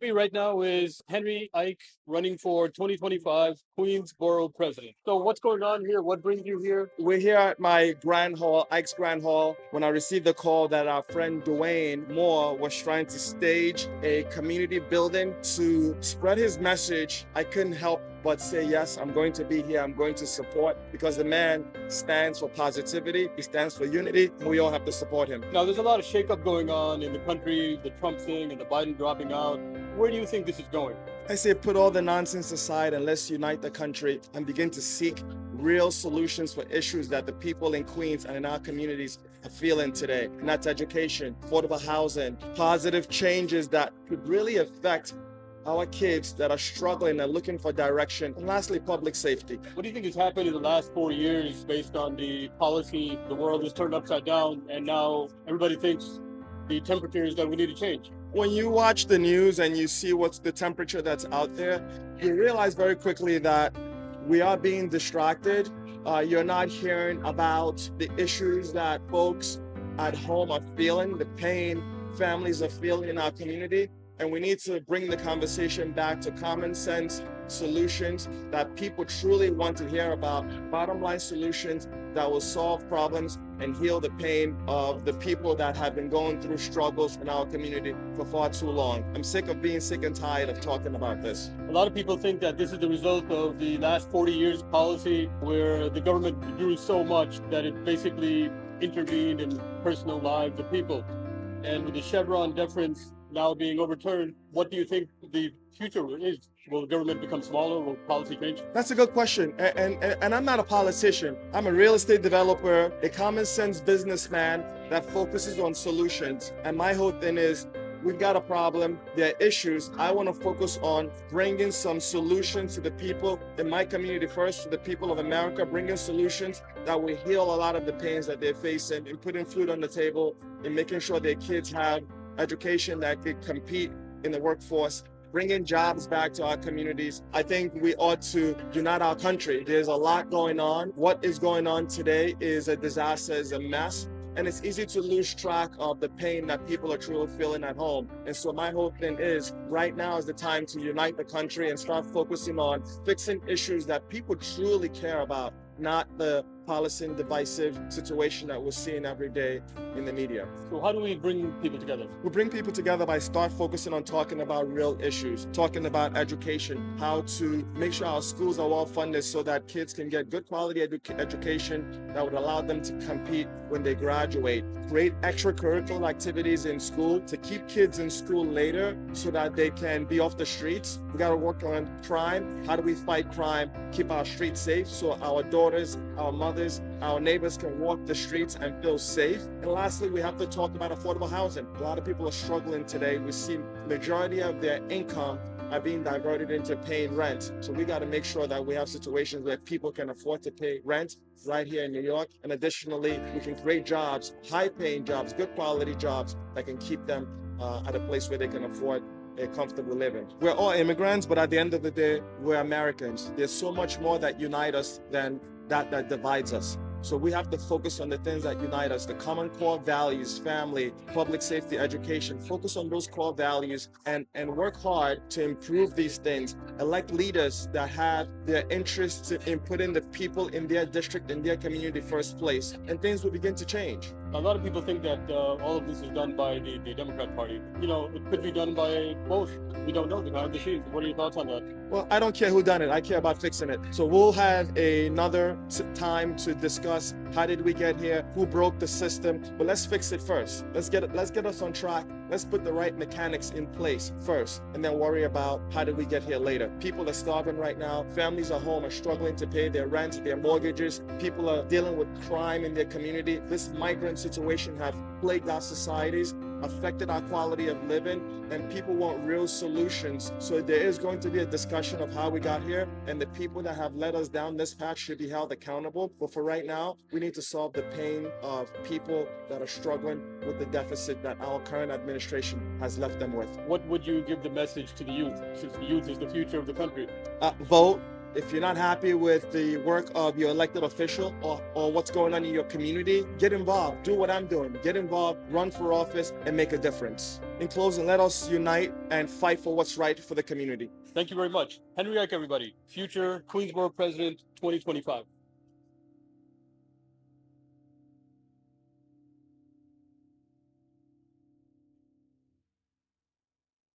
Me right now is Henry Ike running for 2025 Queens Borough President. So what's going on here? What brings you here? We're here at my Grand Hall, Ike's Grand Hall, when I received the call that our friend Dwayne Moore was trying to stage a community building to spread his message. I couldn't help but say, yes, I'm going to be here. I'm going to support because the man stands for positivity. He stands for unity, and we all have to support him. Now, there's a lot of shakeup going on in the country, the Trump thing and the Biden dropping out. Where do you think this is going? I say put all the nonsense aside and let's unite the country and begin to seek real solutions for issues that the people in Queens and in our communities are feeling today. And that's education, affordable housing, positive changes that could really affect our kids that are struggling and looking for direction. And lastly, public safety. What do you think has happened in the last 4 years based on the policy? The world is turned upside down, and now everybody thinks the temperature is that we need to change. When you watch the news and you see what's the temperature that's out there, you realize very quickly that we are being distracted. You're not hearing about the issues that folks at home are feeling, the pain families are feeling in our community. And we need to bring the conversation back to common sense solutions that people truly want to hear about, bottom line solutions that will solve problems and heal the pain of the people that have been going through struggles in our community for far too long. I'm sick of being sick and tired of talking about this. A lot of people think that this is the result of the last 40 years policy where the government grew so much that it basically intervened in personal lives of people. And with the Chevron deference now being overturned, what do you think the future is? Will the government become smaller? Will policy change? That's a good question. And I'm not a politician. I'm a real estate developer, a common sense businessman that focuses on solutions. And my whole thing is, we've got a problem, there are issues. I want to focus on bringing some solutions to the people in my community first, to the people of America, bringing solutions that will heal a lot of the pains that they're facing, and putting food on the table, and making sure their kids have education that could compete in the workforce, bringing jobs back to our communities. I think we ought to unite our country. There's a lot going on. What is going on today is a disaster, is a mess. And it's easy to lose track of the pain that people are truly feeling at home. And so my whole thing is, right now is the time to unite the country and start focusing on fixing issues that people truly care about, not the policy and divisive situation that we're seeing every day in the media. So how do we bring people together? We bring people together by start focusing on talking about real issues, talking about education, how to make sure our schools are well funded so that kids can get good quality education that would allow them to compete when they graduate. Create extracurricular activities in school to keep kids in school later so that they can be off the streets. We got to work on crime. How do we fight crime? Keep our streets safe so our daughters, our mothers, our neighbors can walk the streets and feel safe. And lastly, we have to talk about affordable housing. A lot of people are struggling today. We see majority of their income are being diverted into paying rent. So we got to make sure that we have situations where people can afford to pay rent right here in New York. And additionally, we can create jobs, high-paying jobs, good quality jobs that can keep them at a place where they can afford a comfortable living. We're all immigrants, but at the end of the day, we're Americans. There's so much more that unite us than that divides us. So we have to focus on the things that unite us, the common core values, family, public safety, education. Focus on those core values and work hard to improve these things. Elect leaders that have their interests in putting the people in their district, in their community first place, and things will begin to change. A lot of people think that all of this is done by the Democrat Party. You know, it could be done by both. We don't know behind the scenes. What are your thoughts on that? Well, I don't care who done it. I care about fixing it. So we'll have another time to discuss how did we get here, who broke the system, but let's fix it first. Let's get us on track. Let's put the right mechanics in place first, and then worry about how did we get here later. People are starving right now. Families at home are struggling to pay their rent, their mortgages. People are dealing with crime in their community. This migrant situation have plagued our societies, affected our quality of living, and people want real solutions. So there is going to be a discussion of how we got here, and the people that have led us down this path should be held accountable. But for right now, we need to solve the pain of people that are struggling with the deficit that our current administration has left them with. What would you give the message to the youth, since the youth is the future of the country? Vote. If you're not happy with the work of your elected official or what's going on in your community, get involved. Do what I'm doing. Get involved, run for office, and make a difference. In closing, let us unite and fight for what's right for the community. Thank you very much. Henry Eck, everybody, future Queensborough President 2025.